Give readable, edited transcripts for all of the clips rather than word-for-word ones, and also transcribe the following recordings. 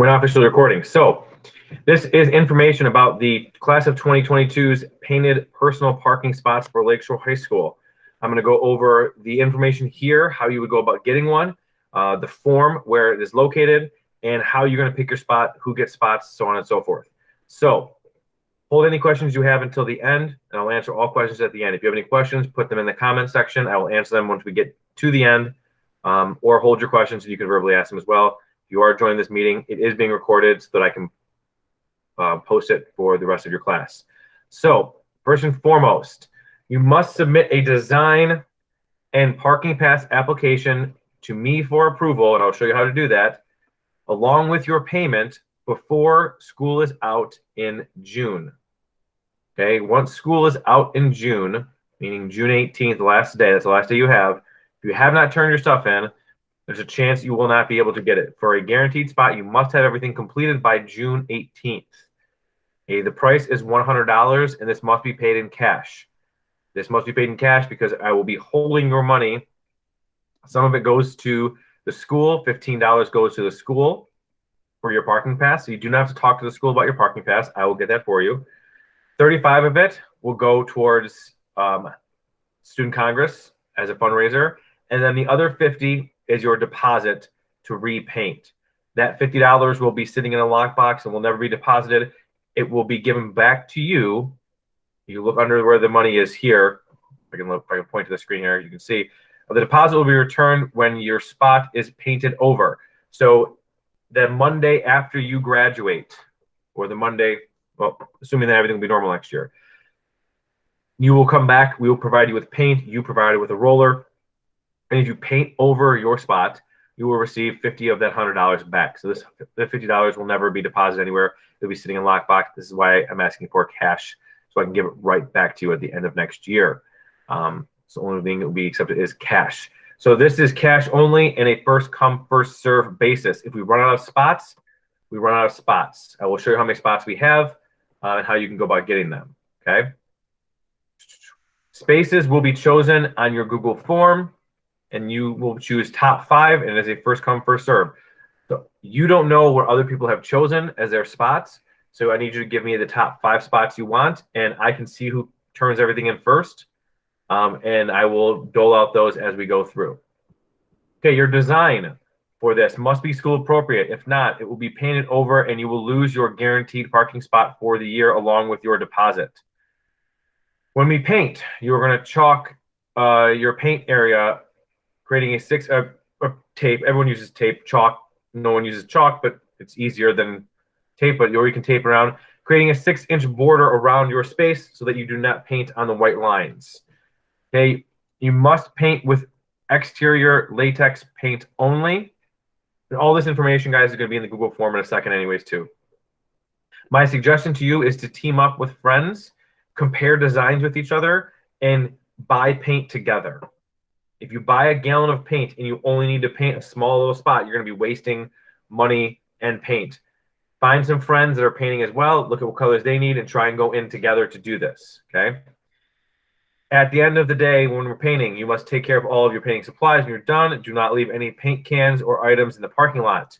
We're not officially recording. So this is information about the class of 2022's painted personal parking spots for Lakeshore High School. I'm going to go over the information here, how you would go about getting one, the form where it is located, and how you're going to pick your spot, who gets spots, so on and so forth. So hold any questions you have until the end, and I'll answer all questions at the end. If you have any questions, put them in the comment section. I will answer them once we get to the end, or hold your questions and you can verbally ask them as well. If you are joining this meeting, it is being recorded so that I can post it for the rest of your class. So first and foremost, you must submit a design and parking pass application to me for approval, and I'll show you how to do that, along with your payment before school is out in June. Okay, once school is out in June, meaning June 18th, the last day, that's the last day you have, if you have not turned your stuff in, there's a chance you will not be able to get it. For a guaranteed spot, you must have everything completed by June 18th. Okay, the price is $100, and this must be paid in cash. This must be paid in cash because I will be holding your money. Some of it goes to the school. $15 goes to the school for your parking pass. So you do not have to talk to the school about your parking pass. I will get that for you. 35 of it will go towards Student Congress as a fundraiser. And then the other 50 is your deposit to repaint. That $50 will be sitting in a lockbox and will never be deposited. It will be given back to you. You look under where the money is here. If I can point to the screen here, you can see. The deposit will be returned when your spot is painted over. So the Monday after you graduate, or the Monday, well, assuming that everything will be normal next year, you will come back. We will provide you with paint. You provide it with a roller. And if you paint over your spot, you will receive 50 of that $100 back. So the $50 will never be deposited anywhere. It'll be sitting in a lockbox. This is why I'm asking for cash, so I can give it right back to you at the end of next year. So the only thing that will be accepted is cash. So this is cash only and a first come, first serve basis. If we run out of spots, we run out of spots. I will show you how many spots we have and how you can go about getting them, okay? Spaces will be chosen on your Google form, and you will choose top 5, and it is a first come, first serve. So you don't know what other people have chosen as their spots, so I need you to give me the top 5 spots you want, and I can see who turns everything in first. And I will dole out those as we go through. Okay, your design for this must be school appropriate. If not, it will be painted over and you will lose your guaranteed parking spot for the year along with your deposit. When we paint, you are going to chalk your paint area, creating a tape. Everyone uses tape, chalk. No one uses chalk, but it's easier than tape, or you can tape around, creating a 6-inch border around your space so that you do not paint on the white lines. Okay, you must paint with exterior latex paint only. And all this information, guys, is going to be in the Google form in a second anyways, too. My suggestion to you is to team up with friends, compare designs with each other, and buy paint together. If you buy a gallon of paint and you only need to paint a small little spot, you're going to be wasting money and paint. Find some friends that are painting as well. Look at what colors they need and try and go in together to do this, okay? At the end of the day, when we're painting, you must take care of all of your painting supplies when you're done. Do not leave any paint cans or items in the parking lot.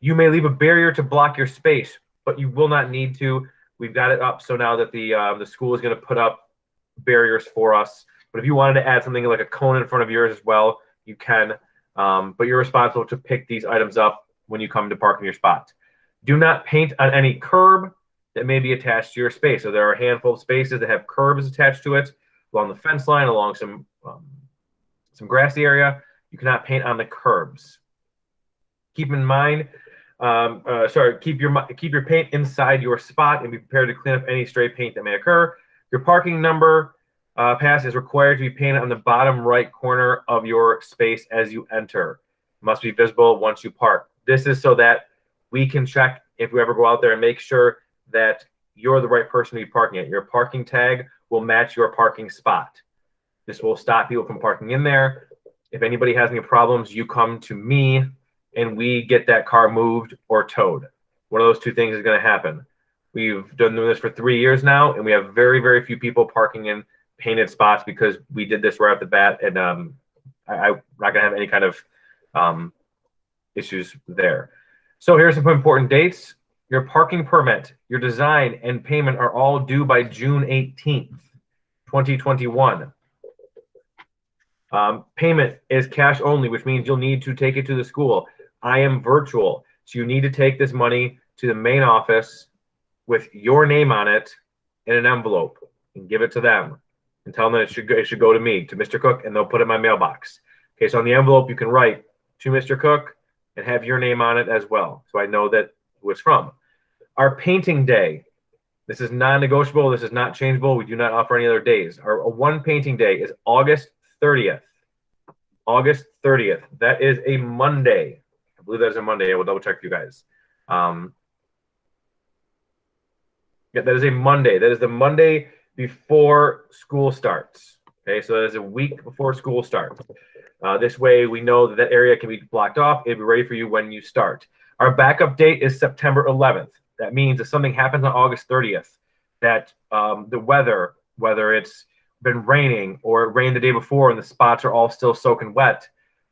You may leave a barrier to block your space, but you will not need to. We've got it up so now that the school is going to put up barriers for us. But if you wanted to add something like a cone in front of yours as well, you can. But you're responsible to pick these items up when you come to park in your spot. Do not paint on any curb that may be attached to your space. So there are a handful of spaces that have curbs attached to it, along the fence line, along some grassy area. You cannot paint on the curbs. Keep in mind, keep your paint inside your spot and be prepared to clean up any stray paint that may occur. Your parking number pass is required to be painted on the bottom right corner of your space as you enter. It must be visible once you park. This is so that we can check if we ever go out there and make sure that you're the right person to be parking at. Your parking tag will match your parking spot. This will stop people from parking in there. If anybody has any problems, you come to me and we get that car moved or towed. One of those two things is going to happen. We've done this for 3 years now, and we have very, very few people parking in painted spots because we did this right off the bat, and I'm not going to have any kind of issues there. So here's some important dates. Your parking permit, your design, and payment are all due by June 18th, 2021. Payment is cash only, which means you'll need to take it to the school. I am virtual, so you need to take this money to the main office with your name on it in an envelope and give it to them and tell them it should go to me, to Mr. Cook, and they'll put it in my mailbox. Okay, so on the envelope, you can write to Mr. Cook and have your name on it as well, so I know that who it's from. Our painting day, this is non-negotiable. This is not changeable. We do not offer any other days. Our one painting day is August 30th. August 30th. That is a Monday. I believe that is a Monday. I will double check for you guys. Yeah, that is a Monday. That is the Monday before school starts. Okay, so that is a week before school starts. This way we know that that area can be blocked off. It'll be ready for you when you start. Our backup date is September 11th. That means if something happens on August 30th, that the weather, whether it's been raining or it rained the day before and the spots are all still soaking wet,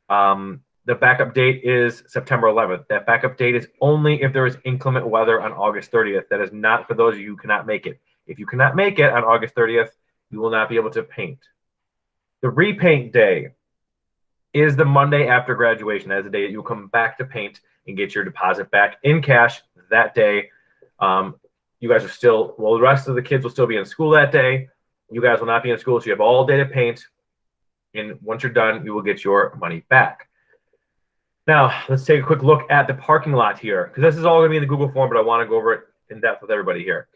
the backup date is September 11th. That backup date is only if there is inclement weather on August 30th. That is not for those of you who cannot make it. If you cannot make it on August 30th, you will not be able to paint. The repaint day is the Monday after graduation. That is the day that you'll come back to paint and get your deposit back in cash that day. You guys are still, well, the rest of the kids will still be in school that day. You guys will not be in school, so you have all day to paint. And once you're done, you will get your money back. Now, let's take a quick look at the parking lot here, because this is all going to be in the Google form, but I want to go over it in depth with everybody here.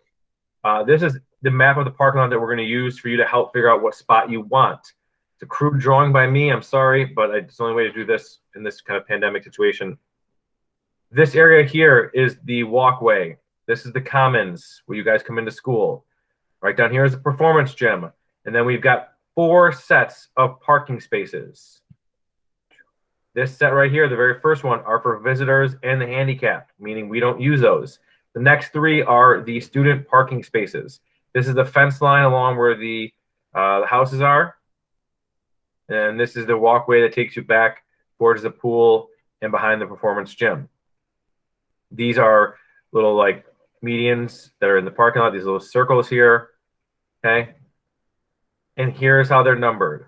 This is the map of the parking lot that we're going to use for you to help figure out what spot you want. It's a crude drawing by me. I'm sorry, but it's the only way to do this in this kind of pandemic situation. This area here is the walkway. This is the commons where you guys come into school. Right down here is the performance gym. And then we've got 4 sets of parking spaces. This set right here, the very first one, are for visitors and the handicapped, meaning we don't use those. The next 3 are the student parking spaces. This is the fence line along where the houses are. And this is the walkway that takes you back towards the pool and behind the performance gym. These are little like medians that are in the parking lot, these little circles here, okay? And here's how they're numbered.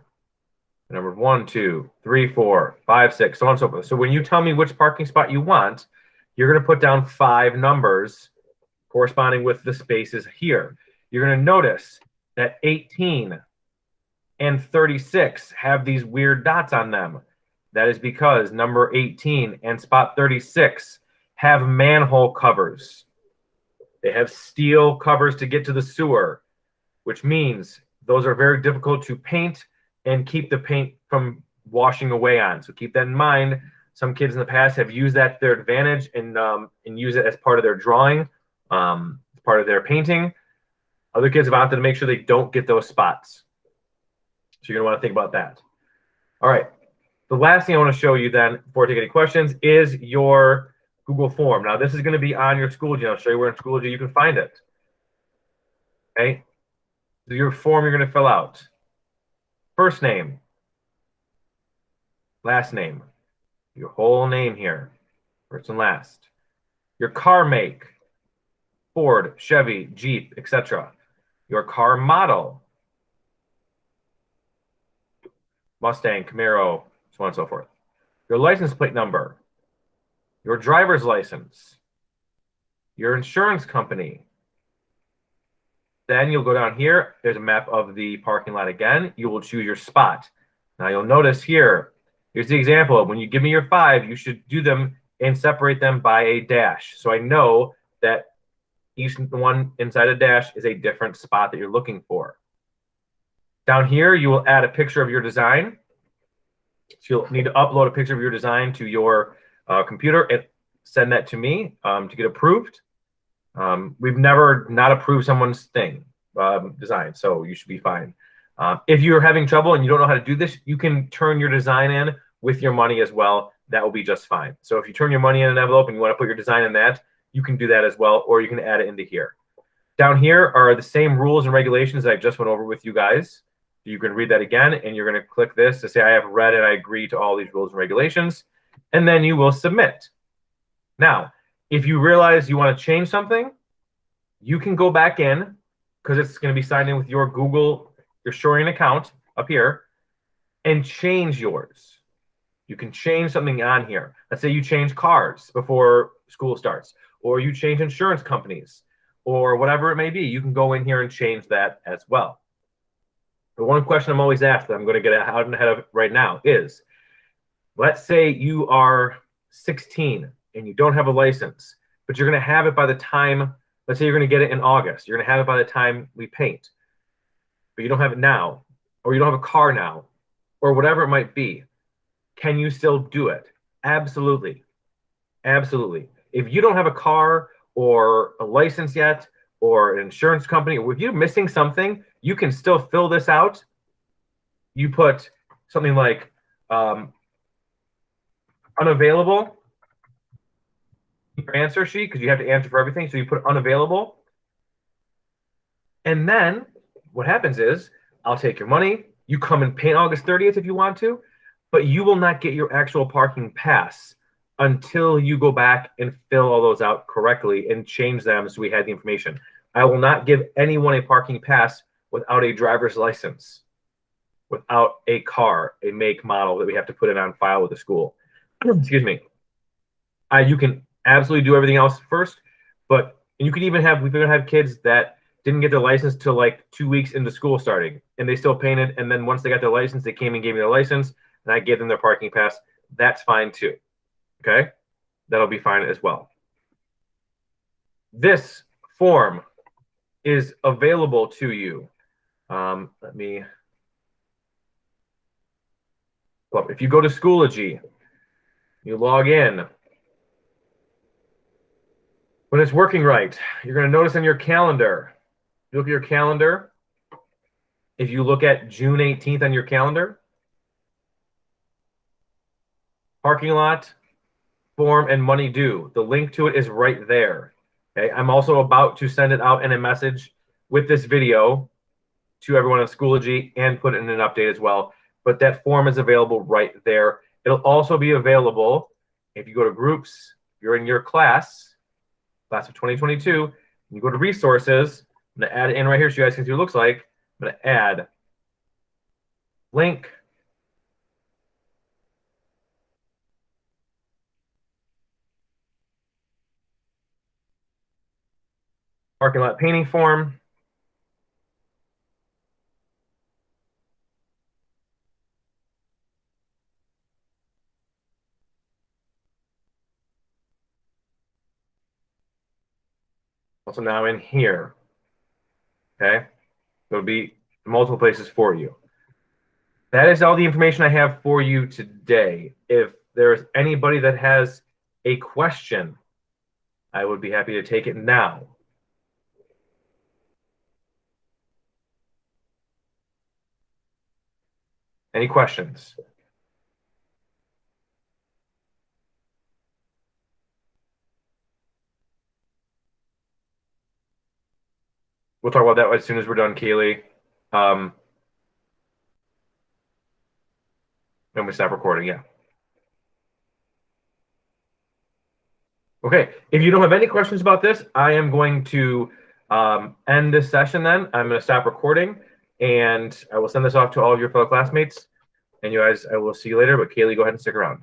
Numbered 1, 2, 3, 4, 5, 6, so on and so forth. So when you tell me which parking spot you want, you're going to put down 5 numbers corresponding with the spaces here. You're going to notice that 18 and 36 have these weird dots on them. That is because number 18 and spot 36 have manhole covers. They have steel covers to get to the sewer, which means those are very difficult to paint and keep the paint from washing away on. So keep that in mind. Some kids in the past have used that to their advantage and use it as part of their drawing, part of their painting. Other kids have opted to make sure they don't get those spots. So you're going to want to think about that. All right. The last thing I want to show you then, before I take any questions, is your Google form. Now, this is going to be on your Schoology. I'll show you where in Schoology you can find it. Okay. So your form you're going to fill out. First name. Last name. Your whole name here. First and last. Your car make. Ford, Chevy, Jeep, etc. Your car model. Mustang, Camaro, so on and so forth. Your license plate number. Your driver's license. Your insurance company. Then you'll go down here. There's a map of the parking lot again. You will choose your spot. Now you'll notice here, here's the example. When you give me your 5, you should do them and separate them by a dash. So I know that each one inside a dash is a different spot that you're looking for. Down here, you will add a picture of your design. So you'll need to upload a picture of your design to your computer and send that to me to get approved. We've never not approved someone's design, so you should be fine. If you're having trouble and you don't know how to do this, you can turn your design in with your money as well. That will be just fine. So if you turn your money in an envelope and you want to put your design in that, you can do that as well, or you can add it into here. Down here are the same rules and regulations that I just went over with you guys. You can read that again, and you're going to click this to say I have read and I agree to all these rules and regulations, and then you will submit. Now, if you realize you want to change something, you can go back in because it's going to be signed in with your Google, your Shorian account up here, and change yours. You can change something on here. Let's say you change cars before school starts, or you change insurance companies, or whatever it may be. You can go in here and change that as well. The one question I'm always asked that I'm going to get out and ahead of right now is, let's say you are 16 and you don't have a license, but you're going to have it by the time, let's say you're going to get it in August. You're going to have it by the time we paint, but you don't have it now, or you don't have a car now, or whatever it might be. Can you still do it? Absolutely. Absolutely. If you don't have a car or a license yet, or an insurance company, or if you're missing something, you can still fill this out. You put something like unavailable your answer sheet, because you have to answer for everything. So you put unavailable. And then what happens is I'll take your money. You come and paint August 30th if you want to, but you will not get your actual parking pass until you go back and fill all those out correctly and change them so we had the information. I will not give anyone a parking pass without a driver's license, without a car, a make, model that we have to put it on file with the school. Excuse me. You can absolutely do everything else first, but you can even have, we've even had kids that didn't get their license till like 2 weeks into school starting, and they still painted. And then once they got their license, they came and gave me their license, and I gave them their parking pass. That's fine too. Okay, that'll be fine as well. This form is available to you. Let me. Well, if you go to Schoology, you log in. When it's working right, you're going to notice on your calendar. You look at your calendar. If you look at June 18th on your calendar, parking lot, form, and money due. The link to it is right there. Okay, I'm also about to send it out in a message with this video to everyone on Schoology and put it in an update as well. But that form is available right there. It'll also be available if you go to groups, you're in your class of 2022, and you go to resources. I'm going to add it in right here so you guys can see what it looks like. I'm going to add link. Parking lot painting form. Also now in here. Okay, there'll be multiple places for you. That is all the information I have for you today. If there's anybody that has a question, I would be happy to take it now. Any questions? We'll talk about that as soon as we're done, Kaylee. And we stop recording, yeah. Okay, if you don't have any questions about this, I am going to end this session then. I'm going to stop recording, and I will send this off to all of your fellow classmates. And you guys, I will see you later, but Kaylee, go ahead and stick around.